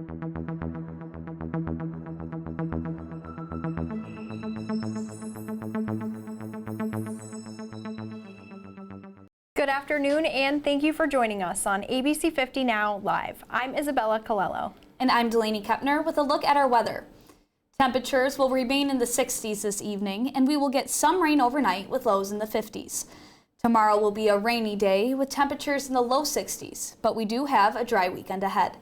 Good afternoon, and thank you for joining us on ABC50 Now Live. I'm Isabella Colello. And I'm Delaney Keppner with a look at our weather. Temperatures will remain in the 60s this evening, and we will get some rain overnight with lows in the 50s. Tomorrow will be a rainy day with temperatures in the low 60s, but we do have a dry weekend ahead.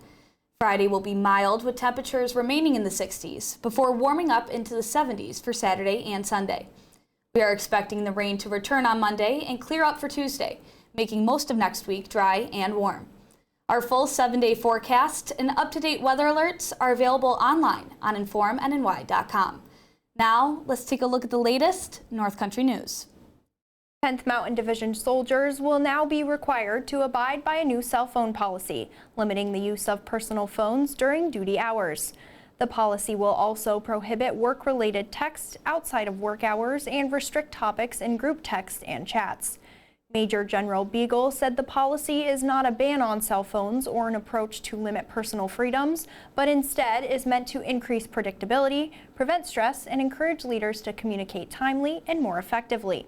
Friday will be mild with temperatures remaining in the 60s before warming up into the 70s for Saturday and Sunday. We are expecting the rain to return on Monday and clear up for Tuesday, making most of next week dry and warm. Our full 7-day forecast and up-to-date weather alerts are available online on informnny.com. Now, let's take a look at the latest North Country news. 10th Mountain Division soldiers will now be required to abide by a new cell phone policy, limiting the use of personal phones during duty hours. The policy will also prohibit work-related text outside of work hours and restrict topics in group text and chats. Major General Beagle said the policy is not a ban on cell phones or an approach to limit personal freedoms, but instead is meant to increase predictability, prevent stress, and encourage leaders to communicate timely and more effectively.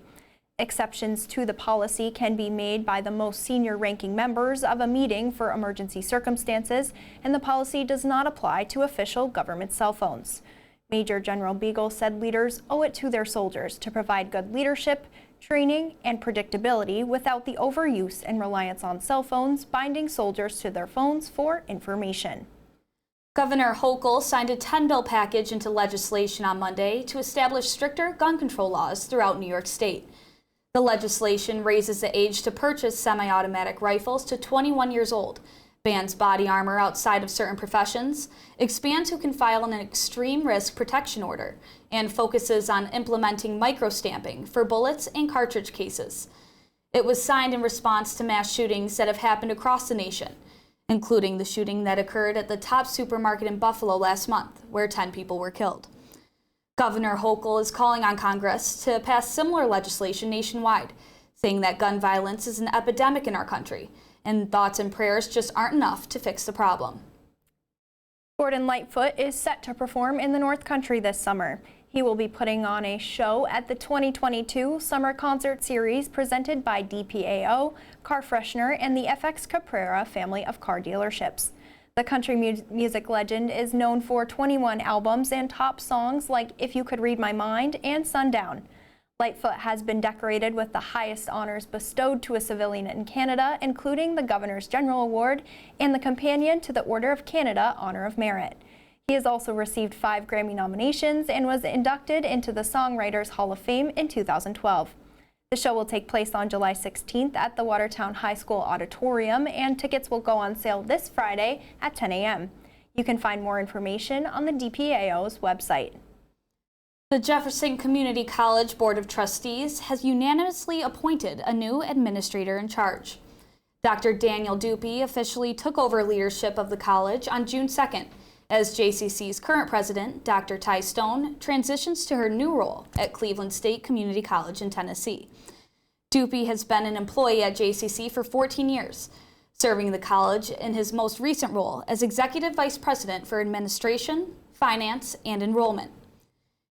Exceptions to the policy can be made by the most senior ranking members of a meeting for emergency circumstances, and the policy does not apply to official government cell phones. Major General Beagle said leaders owe it to their soldiers to provide good leadership, training, and predictability without the overuse and reliance on cell phones binding soldiers to their phones for information. Governor Hochul signed a 10-bill package into legislation on Monday to establish stricter gun control laws throughout New York State. The legislation raises the age to purchase semi-automatic rifles to 21 years old, bans body armor outside of certain professions, expands who can file an extreme risk protection order, and focuses on implementing microstamping for bullets and cartridge cases. It was signed in response to mass shootings that have happened across the nation, including the shooting that occurred at the Tops supermarket in Buffalo last month, where 10 people were killed. Governor Hochul is calling on Congress to pass similar legislation nationwide, saying that gun violence is an epidemic in our country, and thoughts and prayers just aren't enough to fix the problem. Gordon Lightfoot is set to perform in the North Country this summer. He will be putting on a show at the 2022 Summer Concert Series presented by DPAO, Car Freshener, and the FX Caprera family of car dealerships. The country music legend is known for 21 albums and top songs like If You Could Read My Mind and Sundown. Lightfoot has been decorated with the highest honors bestowed to a civilian in Canada, including the Governor's General Award and the companion to the Order of Canada Honor of Merit. He has also received 5 Grammy nominations and was inducted into the Songwriters Hall of Fame in 2012. The show will take place on July 16th at the Watertown High School Auditorium, and tickets will go on sale this Friday at 10 a.m. You can find more information on the DPAO's website. The Jefferson Community College Board of Trustees has unanimously appointed a new administrator in charge. Dr. Daniel Dupee officially took over leadership of the college on June 2nd, as JCC's current president, Dr. Ty Stone, transitions to her new role at Cleveland State Community College in Tennessee. Dupee has been an employee at JCC for 14 years, serving the college in his most recent role as Executive Vice President for Administration, Finance, and Enrollment.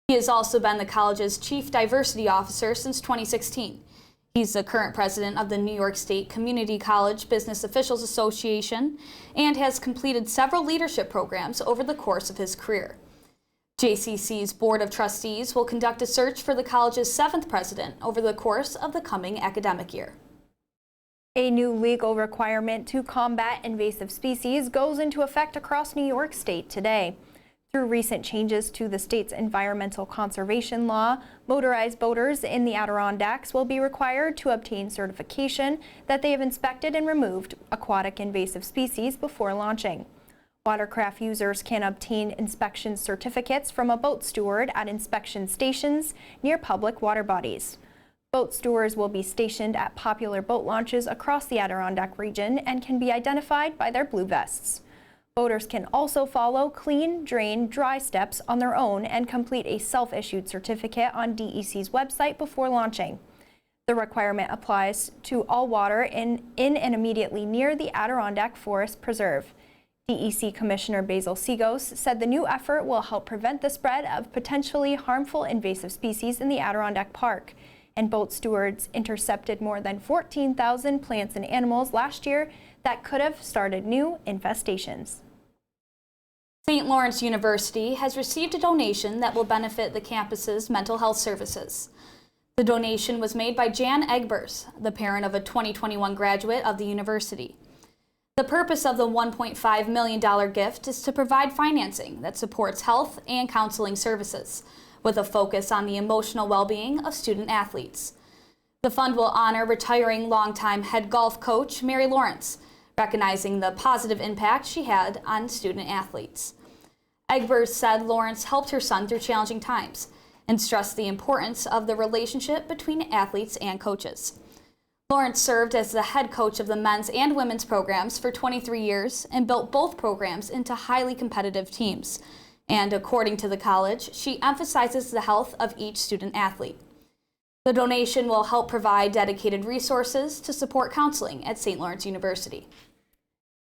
He has also been the college's Chief Diversity Officer since 2016. He's the current president of the New York State Community College Business Officials Association and has completed several leadership programs over the course of his career. JCC's Board of Trustees will conduct a search for the college's 7th president over the course of the coming academic year. A new legal requirement to combat invasive species goes into effect across New York State today. Through recent changes to the state's environmental conservation law, motorized boaters in the Adirondacks will be required to obtain certification that they have inspected and removed aquatic invasive species before launching. Watercraft users can obtain inspection certificates from a boat steward at inspection stations near public water bodies. Boat stewards will be stationed at popular boat launches across the Adirondack region and can be identified by their blue vests. Boaters can also follow clean, drain, dry steps on their own and complete a self-issued certificate on DEC's website before launching. The requirement applies to all water in and immediately near the Adirondack Forest Preserve. DEC Commissioner Basil Seagos said the new effort will help prevent the spread of potentially harmful invasive species in the Adirondack Park. And boat stewards intercepted more than 14,000 plants and animals last year that could have started new infestations. St. Lawrence University has received a donation that will benefit the campus's mental health services. The donation was made by Jan Egbers, the parent of a 2021 graduate of the university. The purpose of the $1.5 million gift is to provide financing that supports health and counseling services, with a focus on the emotional well-being of student athletes. The fund will honor retiring longtime head golf coach Mary Lawrence, recognizing the positive impact she had on student athletes. Egbers said Lawrence helped her son through challenging times and stressed the importance of the relationship between athletes and coaches. Lawrence served as the head coach of the men's and women's programs for 23 years and built both programs into highly competitive teams. And according to the college, she emphasizes the health of each student athlete. The donation will help provide dedicated resources to support counseling at St. Lawrence University.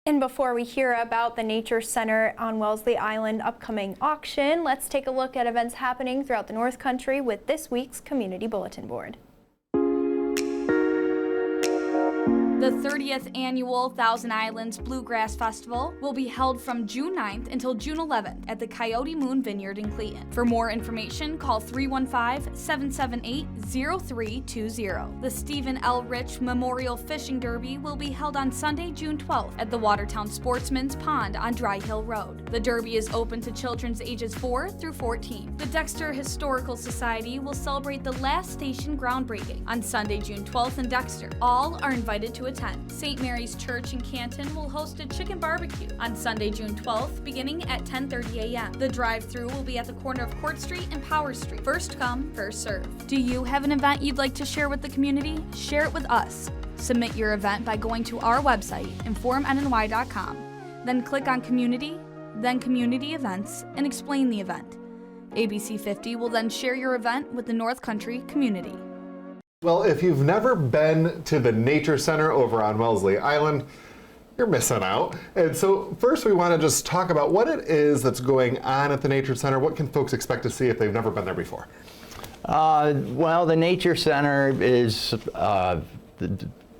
And before we hear about the Nature Center on Wellesley Island upcoming auction, let's take a look at events happening throughout the North Country with this week's Community Bulletin Board. The 30th Annual Thousand Islands Bluegrass Festival will be held from June 9th until June 11th at the Coyote Moon Vineyard in Clayton. For more information, call 315-778-0320. The Stephen L. Rich Memorial Fishing Derby will be held on Sunday, June 12th at the Watertown Sportsman's Pond on Dry Hill Road. The derby is open to children's ages 4 through 14. The Dexter Historical Society will celebrate the last station groundbreaking on Sunday, June 12th in Dexter. All are invited to attend. St. Mary's Church in Canton will host a chicken barbecue on Sunday, June 12th, beginning at 10:30 a.m. The drive-thru will be at the corner of Court Street and Power Street. First come, first serve. Do you have an event you'd like to share with the community? Share it with us. Submit your event by going to our website, informnny.com. Then click on Community, then Community Events, and explain the event. ABC50 will then share your event with the North Country community. Well, if you've never been to the Nature Center over on Wellesley Island, you're missing out. And so first we want to just talk about what it is that's going on at the Nature Center. What can folks expect to see if they've never been there before? Well, the Nature Center is,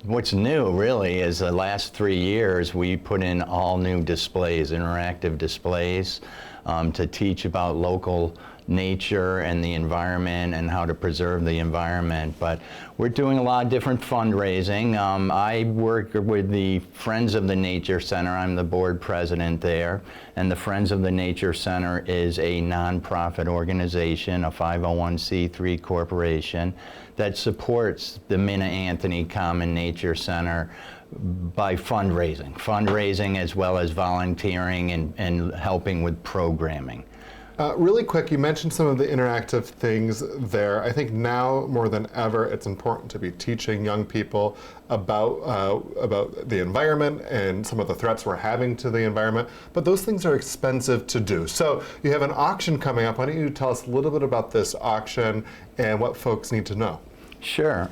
what's new really is the last 3 years we put in all new displays, interactive displays, to teach about local nature and the environment and how to preserve the environment. But we're doing a lot of different fundraising. I work with the Friends of the Nature Center. I'm the board president there. And the Friends of the Nature Center is a nonprofit organization, a 501c3 corporation that supports the Minna Anthony Common Nature Center by fundraising as well as volunteering and helping with programming. Really quick, you mentioned some of the interactive things there. I think now more than ever, it's important to be teaching young people about the environment and some of the threats we're having to the environment. But those things are expensive to do. So you have an auction coming up. Why don't you tell us a little bit about this auction and what folks need to know? Sure.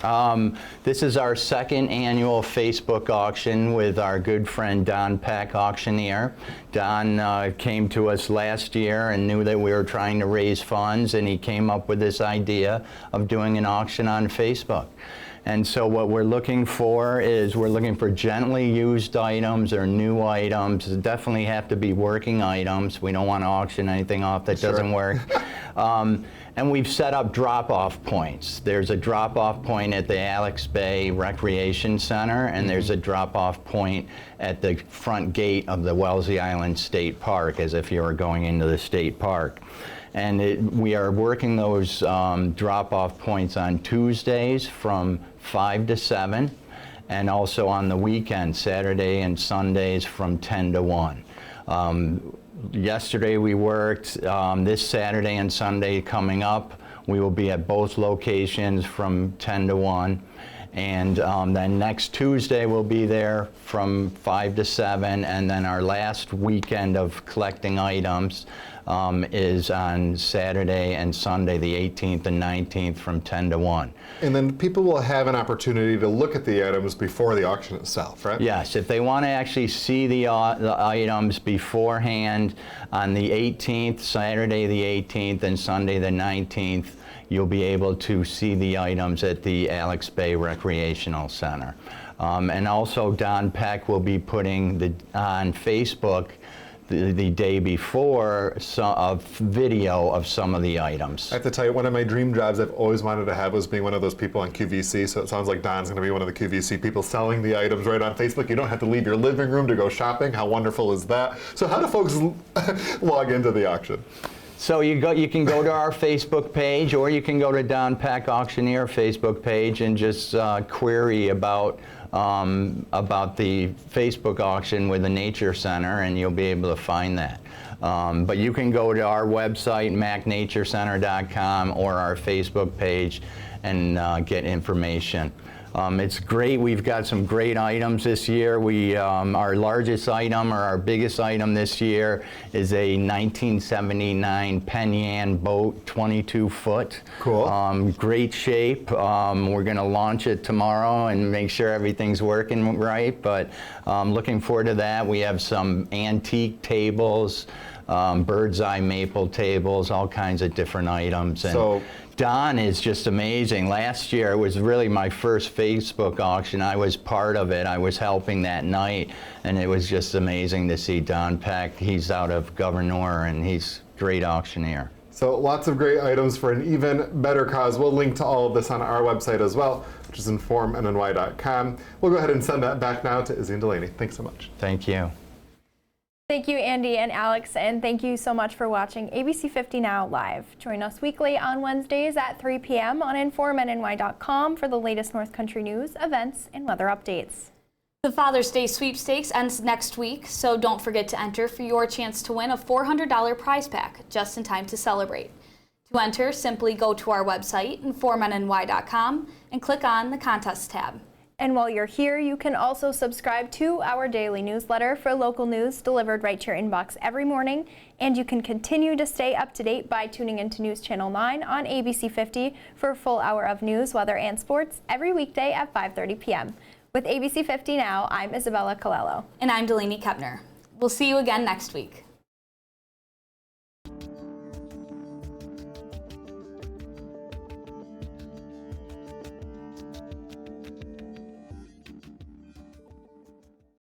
This is our second annual Facebook auction with our good friend Don Peck, auctioneer. Don came to us last year and knew that we were trying to raise funds, and he came up with this idea of doing an auction on Facebook. And so what we're looking for is we're looking for gently used items or new items. They definitely have to be working items. We don't want to auction anything off that doesn't work. And we've set up drop-off points. There's a drop-off point at the Alex Bay Recreation Center, and there's a drop-off point at the front gate of the Wellesley Island State Park, as if you were going into the state park. And we are working those drop-off points on Tuesdays from 5 to 7, and also on the weekend, Saturday and Sundays from 10 to 1. Yesterday we worked. This Saturday and Sunday coming up, we will be at both locations from 10 to 1. And then next Tuesday we'll be there from 5 to 7, and then our last weekend of collecting items is on Saturday and Sunday, the 18th and 19th, from 10 to 1. And then people will have an opportunity to look at the items before the auction itself, right? Yes, if they want to actually see the items beforehand on the 18th, Saturday the 18th, and Sunday the 19th, you'll be able to see the items at the Alex Bay Recreational Center. And also Don Peck will be putting on Facebook the day before a video of some of the items. I have to tell you, one of my dream jobs I've always wanted to have was being one of those people on QVC, so it sounds like Don's going to be one of the QVC people selling the items right on Facebook. You don't have to leave your living room to go shopping. How wonderful is that? So how do folks log into the auction? So you can go to our Facebook page, or you can go to Don Peck Auctioneer Facebook page and just query about the Facebook auction with the Nature Center, and you'll be able to find that. But you can go to our website, macnaturecenter.com, or our Facebook page and get information. It's great. We've got some great items this year. Our largest item, or our biggest item this year, is a 1979 Penyan boat, 22-foot. Cool. Great shape. We're going to launch it tomorrow and make sure everything's working right. But looking forward to that. We have some antique tables, bird's eye maple tables, all kinds of different items. And Don is just amazing. Last year, it was really my first Facebook auction. I was part of it. I was helping that night, and it was just amazing to see Don Peck. He's out of Governor, and he's a great auctioneer. So lots of great items for an even better cause. We'll link to all of this on our website as well, which is informnny.com. We'll go ahead and send that back now to Izzy and Delaney. Thanks so much. Thank you. Thank you, Andy and Alex, and thank you so much for watching ABC50 Now Live. Join us weekly on Wednesdays at 3 p.m. on informnny.com for the latest North Country news, events, and weather updates. The Father's Day sweepstakes ends next week, so don't forget to enter for your chance to win a $400 prize pack just in time to celebrate. To enter, simply go to our website, informnny.com, and click on the Contest tab. And while you're here, you can also subscribe to our daily newsletter for local news delivered right to your inbox every morning. And you can continue to stay up to date by tuning into News Channel 9 on ABC50 for a full hour of news, weather, and sports every weekday at 5:30 p.m. With ABC50 Now, I'm Isabella Colello. And I'm Delaney Keppner. We'll see you again next week.